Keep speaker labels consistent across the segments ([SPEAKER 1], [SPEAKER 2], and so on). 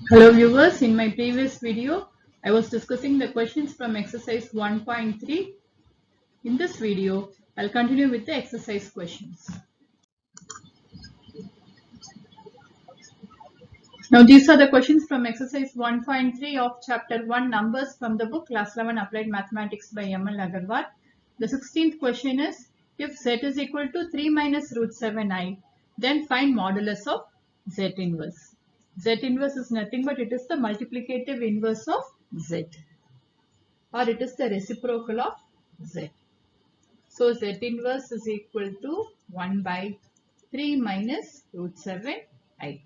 [SPEAKER 1] Hello viewers, in my previous video, I was discussing the questions from exercise 1.3. In this video, I'll continue with the exercise questions. Now these are the questions from exercise 1.3 of chapter 1 numbers from the book Class 11 Applied Mathematics by M.L. Agarwal. The 16th question is, if z is equal to 3 minus root 7i, then find modulus of z inverse. Z inverse is nothing but it is the multiplicative inverse of z, or it is the reciprocal of z. So z inverse is equal to 1 by 3 minus root 7i.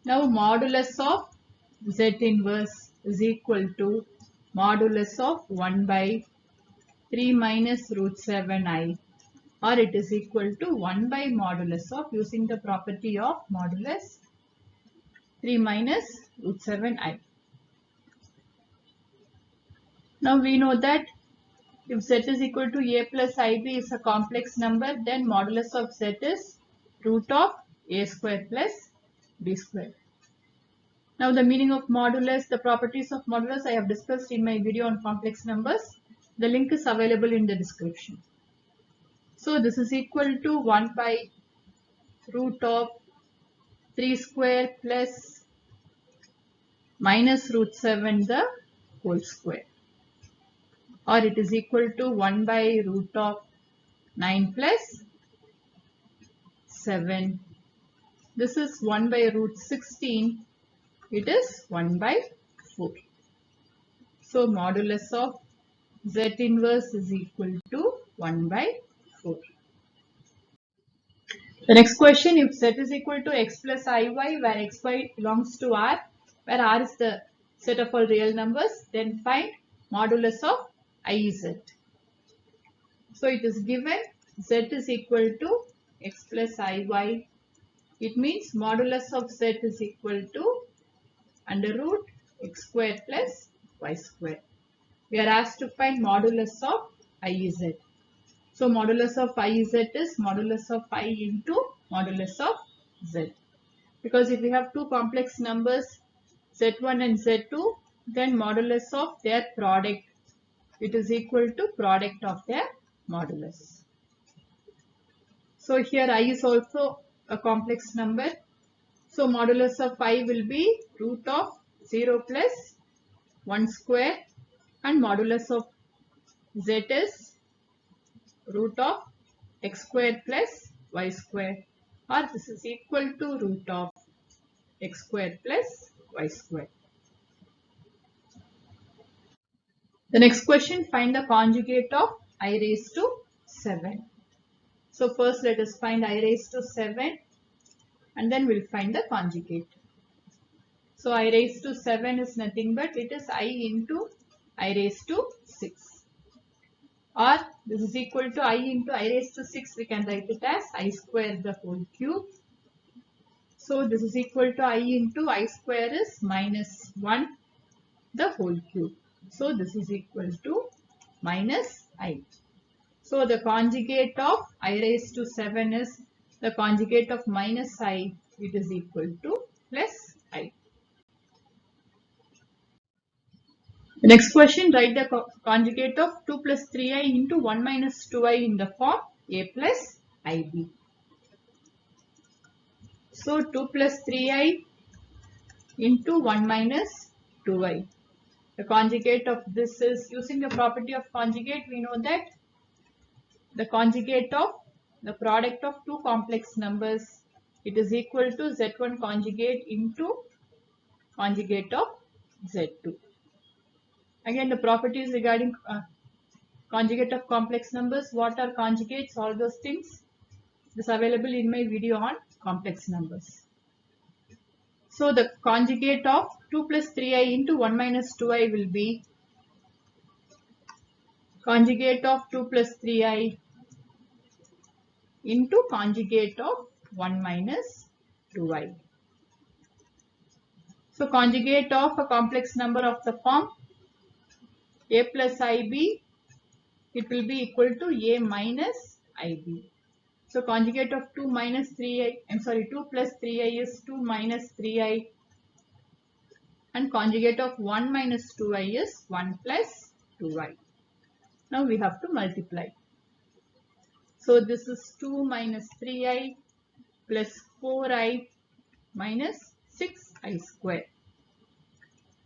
[SPEAKER 1] Now modulus of z inverse is equal to modulus of 1 by 3 minus root 7i, or it is equal to 1 by modulus of, using the property of modulus, 3 minus root 7i. Now we know that if z is equal to a plus ib is a complex number, then modulus of z is root of a square plus b square. Now the meaning of modulus, the properties of modulus I have discussed in my video on complex numbers. The link is available in the description. So this is equal to 1 by root of 3 square plus minus root 7 the whole square, or it is equal to 1 by root of 9 plus 7. This is 1 by root 16. It is 1 by 4. So modulus of z inverse is equal to 1 by 4. The next question, if z is equal to x plus iy, where xy belongs to R, where R is the set of all real numbers, then find modulus of iz. So it is given z is equal to x plus iy. It means modulus of z is equal to under root x square plus y square. We are asked to find modulus of iz. So modulus of iz is modulus of I into modulus of z. Because if we have two complex numbers z1 and z2, then modulus of their product, it is equal to product of their modulus. So here I is also a complex number. So modulus of I will be root of 0 plus 1 square, and modulus of z is root of x square plus y square, or this is equal to root of x square plus y square. The next question, find the conjugate of I raised to 7. So first let us find I raised to 7 and then we'll find the conjugate. So I raised to 7 is nothing but it is I into I raised to 6, or this is equal to I into I raised to 6. We can write it as I square the whole cube. So this is equal to I into I square is minus 1 the whole cube. So this is equal to minus I. So the conjugate of I raised to 7 is the conjugate of minus I. It is equal to plus I. The next question, write the conjugate of 2 plus 3i into 1 minus 2i in the form a plus ib. So 2 plus 3i into 1 minus 2i. The conjugate of this is, using the property of conjugate, we know that the conjugate of the product of two complex numbers, it is equal to z1 conjugate into conjugate of z2. Again, the properties regarding conjugate of complex numbers, what are conjugates, all those things is available in my video on complex numbers. So the conjugate of 2 plus 3i into 1 minus 2i will be conjugate of 2 plus 3i into conjugate of 1 minus 2i. So conjugate of a complex number of the form a plus ib, it will be equal to a minus ib. So conjugate of 2 minus 3i, 2 plus 3i is 2 minus 3i. and conjugate of 1 minus 2i is 1 plus 2i. Now we have to multiply. So this is 2 minus 3i plus 4i minus 6i square.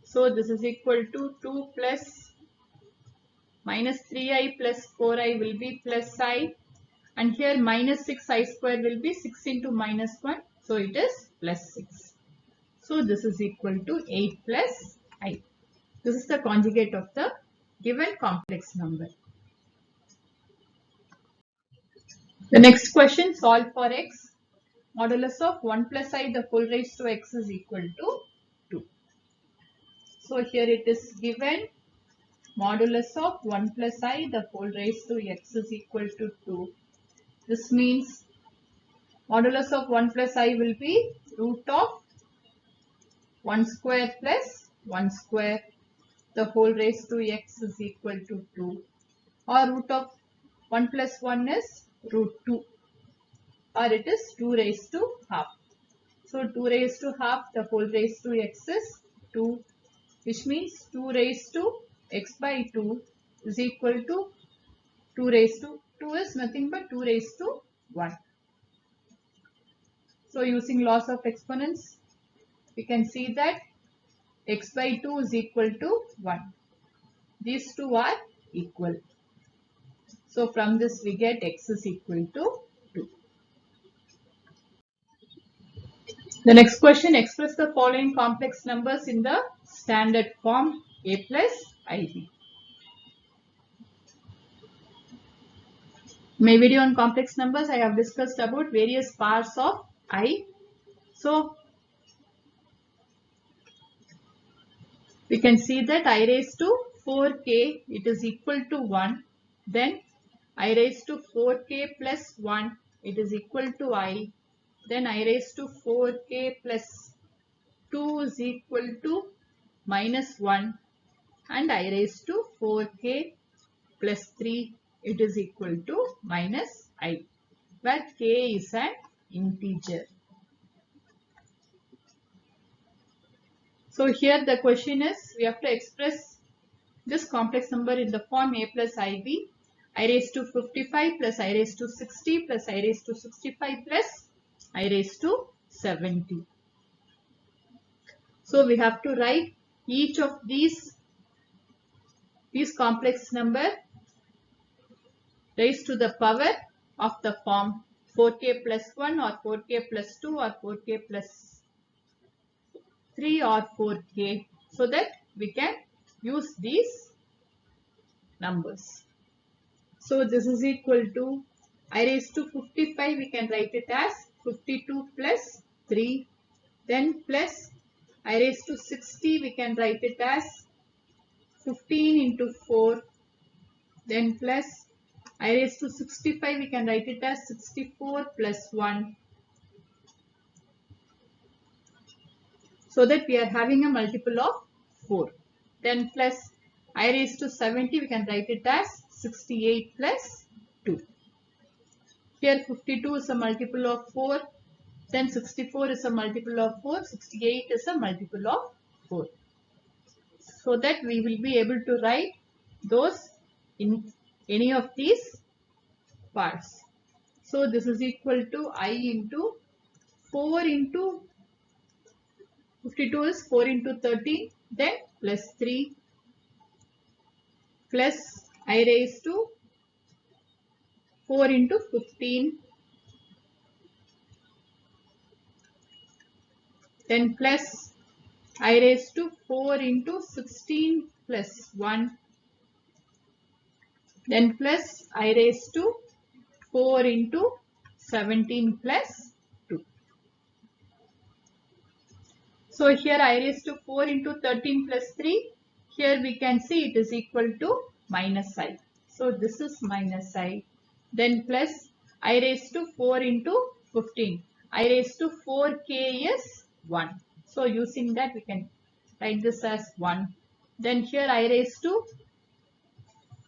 [SPEAKER 1] So this is equal to 2 plus minus 3i plus 4i will be plus I, and here minus 6i square will be 6 into minus 1, so it is plus 6. So this is equal to 8 plus I. This is the conjugate of the given complex number. The next question, solve for x. Modulus of 1 plus I the whole raised to x is equal to 2. So here it is given modulus of 1 plus I the whole raised to x is equal to 2. This means modulus of 1 plus I will be root of 1 square plus 1 square the whole raised to x is equal to 2, or root of 1 plus 1 is root 2, or it is 2 raised to half. So 2 raised to half the whole raised to x is 2, which means 2 raised to x by 2 is equal to 2 raised to 2 is nothing but 2 raised to 1. So using laws of exponents, we can see that x by 2 is equal to 1. These two are equal. So from this we get x is equal to 2. The next question, express the following complex numbers in the standard form a plus ib. In my video on complex numbers, I have discussed about various parts of I. So we can see that I raised to 4k, it is equal to 1. Then I raised to 4k plus 1, it is equal to I. Then I raised to 4k plus 2 is equal to minus 1. And I raised to 4k plus 3, it is equal to minus I, where k is an integer. So here the question is, we have to express this complex number in the form a plus ib, I raised to 55 plus I raised to 60 plus I raised to 65 plus I raised to 70. So we have to write each of these complex number raised to the power of the form 4k plus 1 or 4k plus 2 or 4k plus 3 or 4k, so that we can use these numbers. So this is equal to I raised to 55, we can write it as 52 plus 3, then plus I raised to 60, we can write it as 15 into 4, then plus I raised to 65, we can write it as 64 plus 1, so that we are having a multiple of 4. Then plus I raised to 70, we can write it as 68 plus 2. Here 52 is a multiple of 4, then 64 is a multiple of 4, 68 is a multiple of 4. So that we will be able to write those in any of these parts. So this is equal to I into 4 into 52 is 4 into 13, then plus 3 plus I raised to 4 into 15, then plus I raised to 4 into 16 plus 1, then plus I raised to 4 into 17 plus 2. So here I raised to 4 into 13 plus 3. Here we can see it is equal to minus I. So this is minus I. Then plus I raised to 4 into 15. I raised to 4k is 1. So using that we can write this as 1. Then here I raised to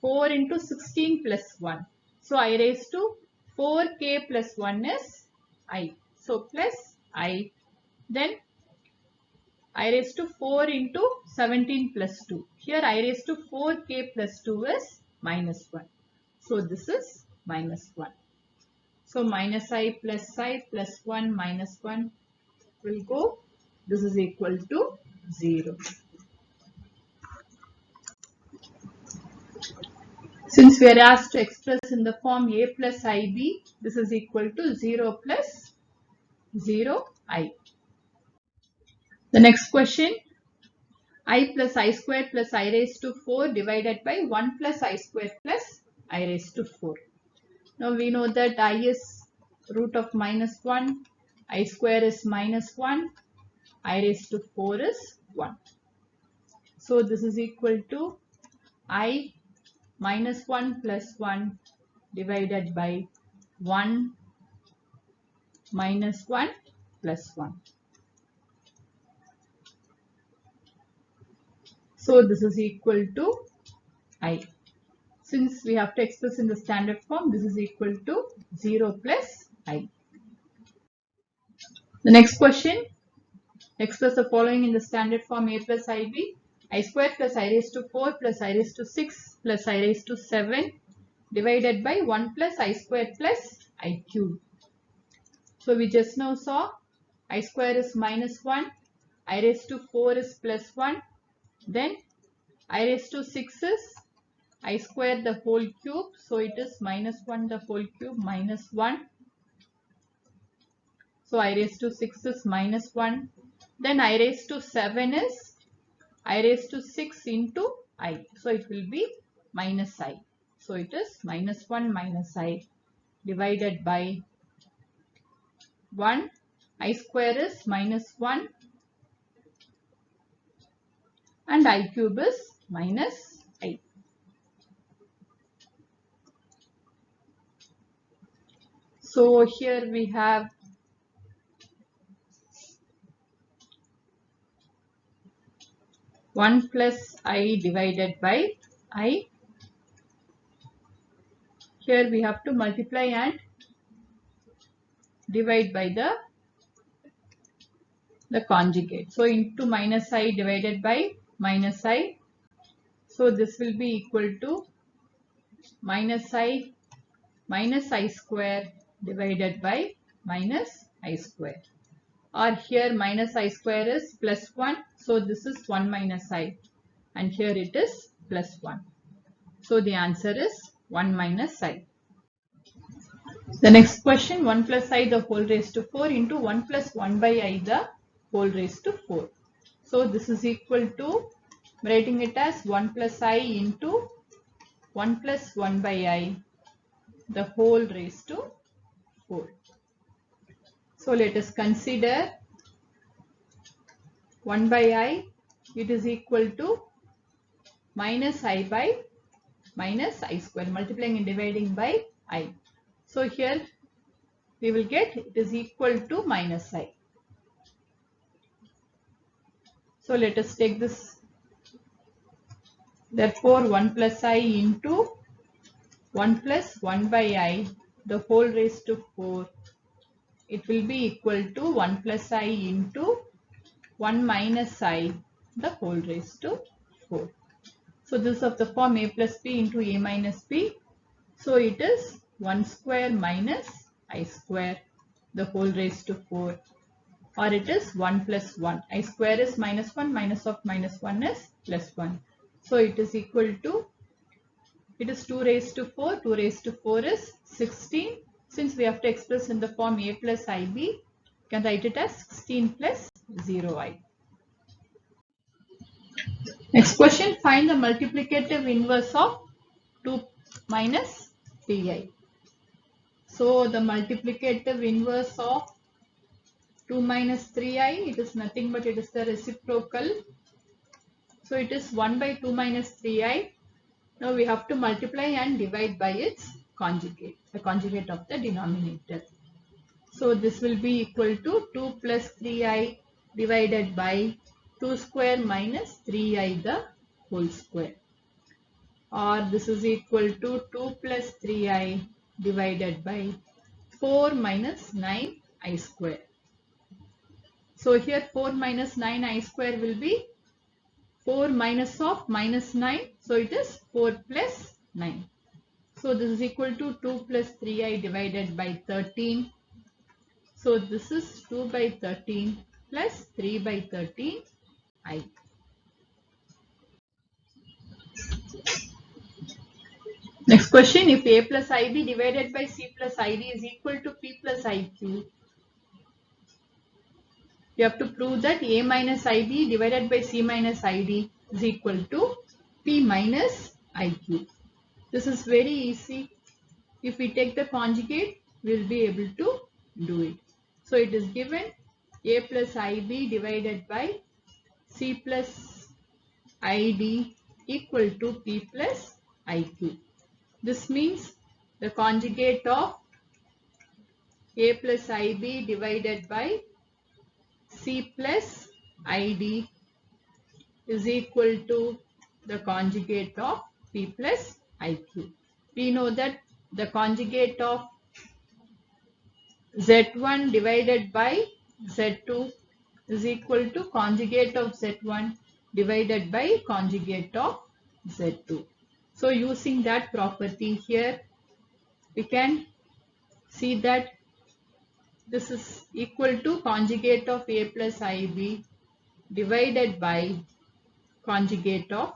[SPEAKER 1] 4 into 16 plus 1. So I raised to 4k plus 1 is I. So plus I. Then I raised to 4 into 17 plus 2. Here I raised to 4k plus 2 is minus 1. So this is minus 1. So minus I plus 1 minus 1 will go. This is equal to 0. Since we are asked to express in the form a plus ib, this is equal to 0 plus 0i. The next question, I plus I square plus I raised to 4 divided by 1 plus I square plus I raised to 4. Now we know that I is root of minus 1, I square is minus 1, I raised to 4 is 1. So this is equal to I minus 1 plus 1 divided by 1 minus 1 plus 1. So this is equal to I. Since we have to express in the standard form, this is equal to 0 plus I. The next question, express the following in the standard form a plus ib. I square plus I raised to 4 plus I raised to 6 plus I raised to 7 divided by 1 plus I square plus I cube. So we just now saw I square is minus 1, I raised to 4 is plus 1, then I raised to 6 is I square the whole cube, so it is minus 1 the whole cube minus 1. So I raised to 6 is minus 1. Then I raised to 7 is I raised to 6 into I. So it will be minus I. So it is minus 1 minus I divided by 1. I square is minus 1 and I cube is minus I. So here we have 1 plus I divided by I. Here we have to multiply and divide by the conjugate. So into minus I divided by minus I. So this will be equal to minus I square divided by minus I square. Or here minus I square is plus 1. So this is 1 minus I. And here it is plus 1. So the answer is 1 minus I. The next question, 1 plus I the whole raised to 4 into 1 plus 1 by I the whole raised to 4. So this is equal to, writing it as 1 plus I into 1 plus 1 by I the whole raised to 4. So let us consider 1 by I, it is equal to minus I by minus I square, multiplying and dividing by I. So here we will get it is equal to minus I. So let us take this. Therefore 1 plus I into 1 plus 1 by I the whole raised to 4. It will be equal to 1 plus I into 1 minus I the whole raised to 4. So this is of the form a plus b into a minus b. So it is 1 square minus I square the whole raised to 4. Or it is 1 plus 1. I square is minus 1, minus of minus 1 is plus 1. So it is equal to, it is 2 raised to 4. 2 raised to 4 is 16. Since we have to express in the form a plus ib, you can write it as 16 plus 0i. Next question, find the multiplicative inverse of 2 minus 3i. So the multiplicative inverse of 2 minus 3i, it is nothing but it is the reciprocal. So it is 1 by 2 minus 3i. Now we have to multiply and divide by its conjugate, the conjugate of the denominator. So this will be equal to 2 plus 3i divided by 2 square minus 3i the whole square. Or this is equal to 2 plus 3i divided by 4 minus 9i square. So here 4 minus 9i square will be 4 minus of minus 9. So it is 4 plus 9. So this is equal to 2 plus 3i divided by 13. So this is 2 by 13 plus 3 by 13i. Next question, if a plus ib divided by c plus id is equal to p plus iq, you have to prove that a minus ib divided by c minus id is equal to p minus iq. This is very easy. If we take the conjugate, we will be able to do it. So it is given a plus ib divided by c plus id equal to p plus iq. This means the conjugate of a plus ib divided by c plus id is equal to the conjugate of p plus iq. We know that the conjugate of z1 divided by z2 is equal to conjugate of z1 divided by conjugate of z2. So using that property here, we can see that this is equal to conjugate of a plus ib divided by conjugate of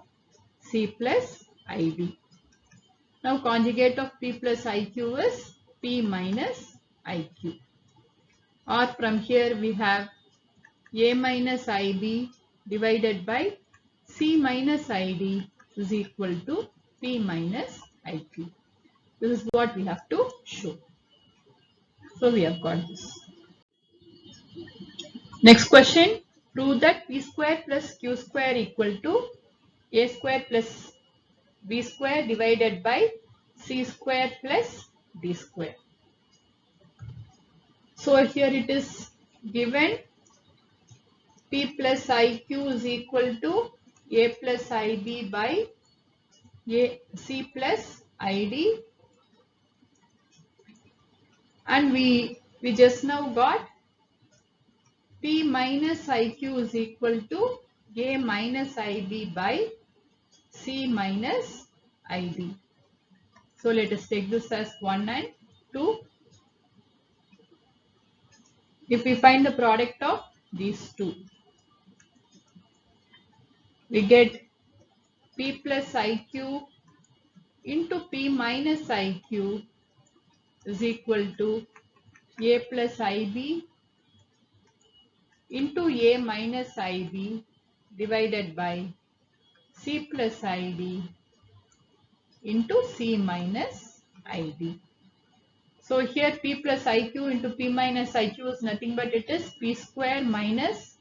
[SPEAKER 1] c plus id. Now conjugate of p plus iq is p minus iq. Or from here we have a minus ib divided by c minus id is equal to p minus iq. This is what we have to show. So we have got this. Next question, prove that p square plus q square equal to a square plus b square divided by c square plus d square. So here it is given p plus iq is equal to a plus ib by c plus id, and we just now got p minus iq is equal to a minus ib by c minus id. So let us take this as 1 and 2. If we find the product of these two, we get p plus iq into p minus iq is equal to a plus ib into a minus ib divided by c plus id into c minus id. So here p plus iq into p minus iq is nothing but it is p square minus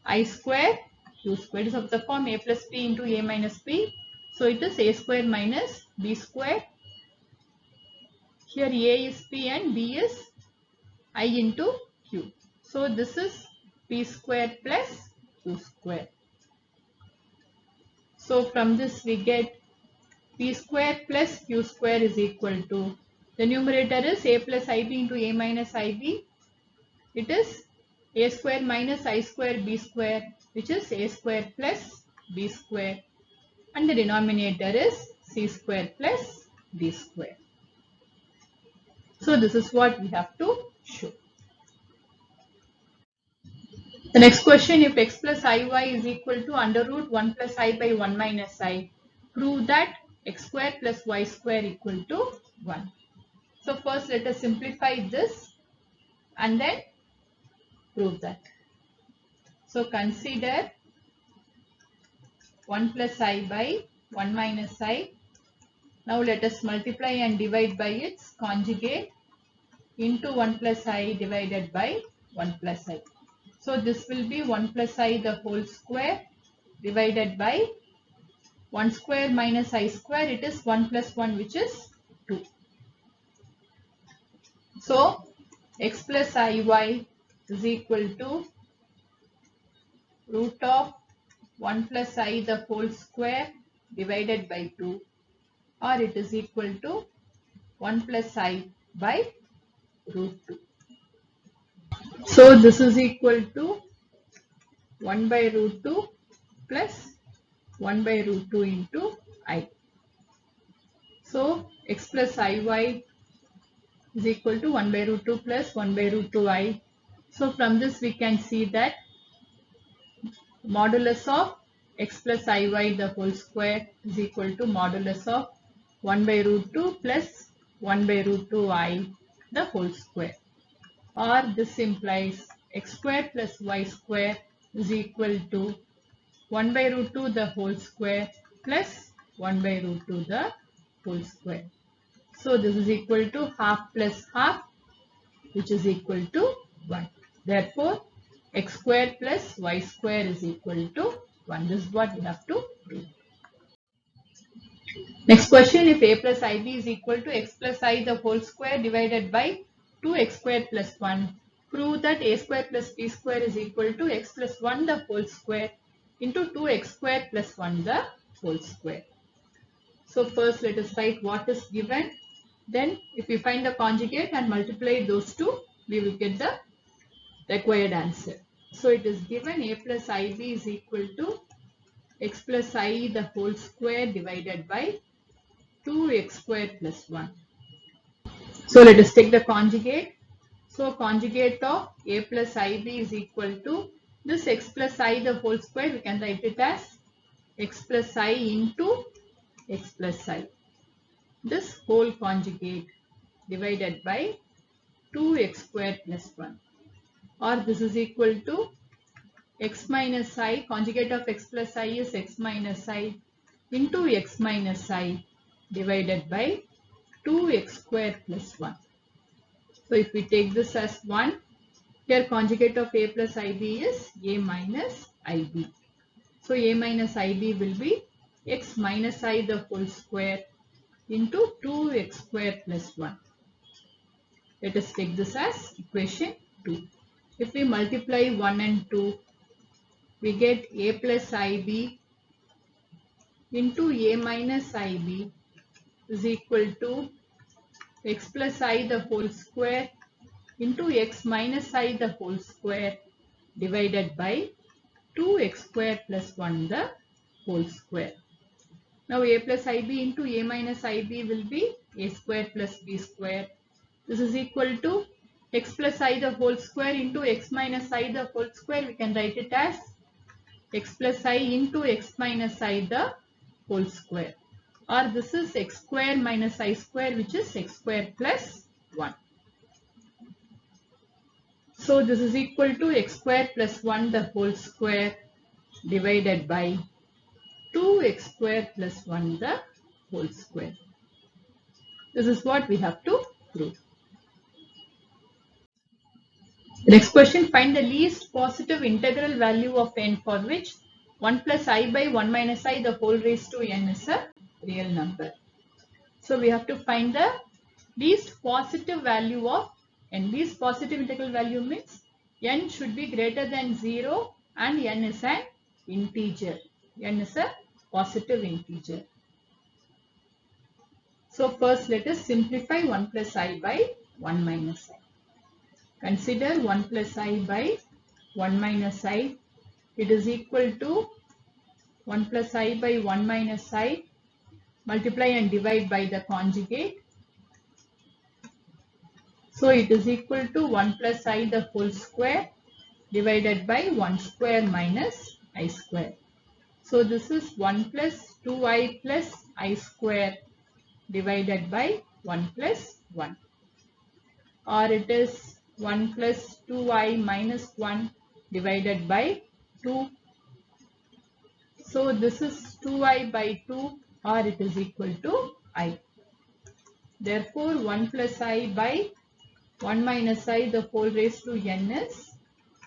[SPEAKER 1] I square q square. It is of the form a plus p into a minus p. So it is a square minus b square. Here a is p and b is I into q. So this is p square plus q square. So from this we get p square plus q square is equal to, the numerator is a plus ib into a minus ib. It is a square minus I square b square, which is a square plus b square, and the denominator is c square plus d square. So this is what we have to show. The next question, if x plus iy is equal to under root 1 plus I by 1 minus I, prove that x square plus y square equal to 1. So first let us simplify this and then prove that. So consider 1 plus I by 1 minus I. Now let us multiply and divide by its conjugate into 1 plus I divided by 1 plus I. So this will be 1 plus I the whole square divided by 1 square minus I square. It is 1 plus 1, which is 2. So x plus iy is equal to root of 1 plus I the whole square divided by 2, or it is equal to 1 plus I by root 2. So this is equal to 1 by root 2 plus 1 by root 2 into I. So x plus iy is equal to 1 by root 2 plus 1 by root 2i. So from this we can see that modulus of x plus iy the whole square is equal to modulus of 1 by root 2 plus 1 by root 2i the whole square. Or this implies x square plus y square is equal to 1 by root 2 the whole square plus 1 by root 2 the whole square. So this is equal to half plus half, which is equal to 1. Therefore, x square plus y square is equal to 1. This is what we have to prove. Next question, if a plus ib is equal to x plus I the whole square divided by 2x square plus 1, prove that a square plus b square is equal to x plus 1 the whole square into 2x square plus 1 the whole square. So first let us write what is given. Then if we find the conjugate and multiply those two, we will get the required answer. So it is given a plus ib is equal to x plus I the whole square divided by 2x square plus 1. So let us take the conjugate. So conjugate of a plus ib is equal to this x plus I the whole square, we can write it as x plus I into x plus I. This whole conjugate divided by 2x square plus 1. Or this is equal to x minus I, conjugate of x plus I is x minus I into x minus I divided by 2x square plus 1. So if we take this as 1, here conjugate of a plus ib is a minus ib. So a minus ib will be x minus I the whole square into 2x square plus 1. Let us take this as equation 2. If we multiply 1 and 2, we get a plus ib into a minus ib is equal to x plus I the whole square into x minus I the whole square divided by 2x square plus 1 the whole square. Now a plus ib into a minus ib will be a square plus b square. This is equal to x plus I the whole square into x minus I the whole square. We can write it as x plus I into x minus I the whole square. Or this is x square minus I square, which is x square plus 1. So this is equal to x square plus 1 the whole square divided by 2x square plus 1 the whole square. This is what we have to prove. The next question, find the least positive integral value of n for which 1 plus I by 1 minus I the whole raised to n is a real number. So we have to find the least positive value of n. Least positive integral value means n should be greater than 0 and n is an integer. N is a positive integer. So first let us simplify 1 plus I by 1 minus I. Consider 1 plus I by 1 minus I. It is equal to 1 plus I by 1 minus I. Multiply and divide by the conjugate. So it is equal to 1 plus I the whole square divided by 1 square minus I square. So this is 1 plus 2I plus I square divided by 1 plus 1. Or it is 1 plus 2I minus 1 divided by 2. So this is 2I by 2, or it is equal to I. Therefore 1 plus I by 1 minus I the whole raised to n is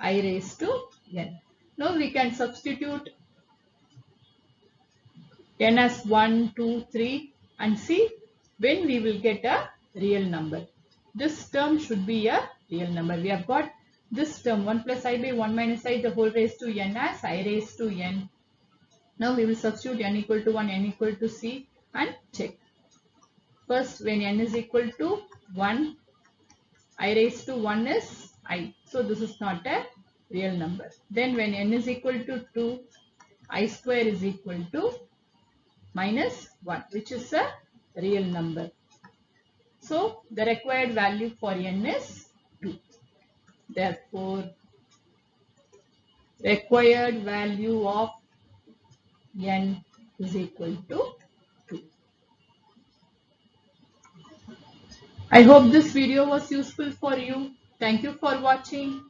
[SPEAKER 1] I raised to n. Now we can substitute n as 1, 2, 3 and see when we will get a real number. This term should be a real number. We have got this term 1 plus I by 1 minus I the whole raised to n as I raised to n. Now we will substitute n equal to 1, n equal to c and check. First when n is equal to 1, I raised to 1 is I. So this is not a real number. Then when n is equal to 2, I square is equal to minus 1, which is a real number. So the required value for n is 2. Therefore, required value of n is equal to 2. I hope this video was useful for you. Thank you for watching.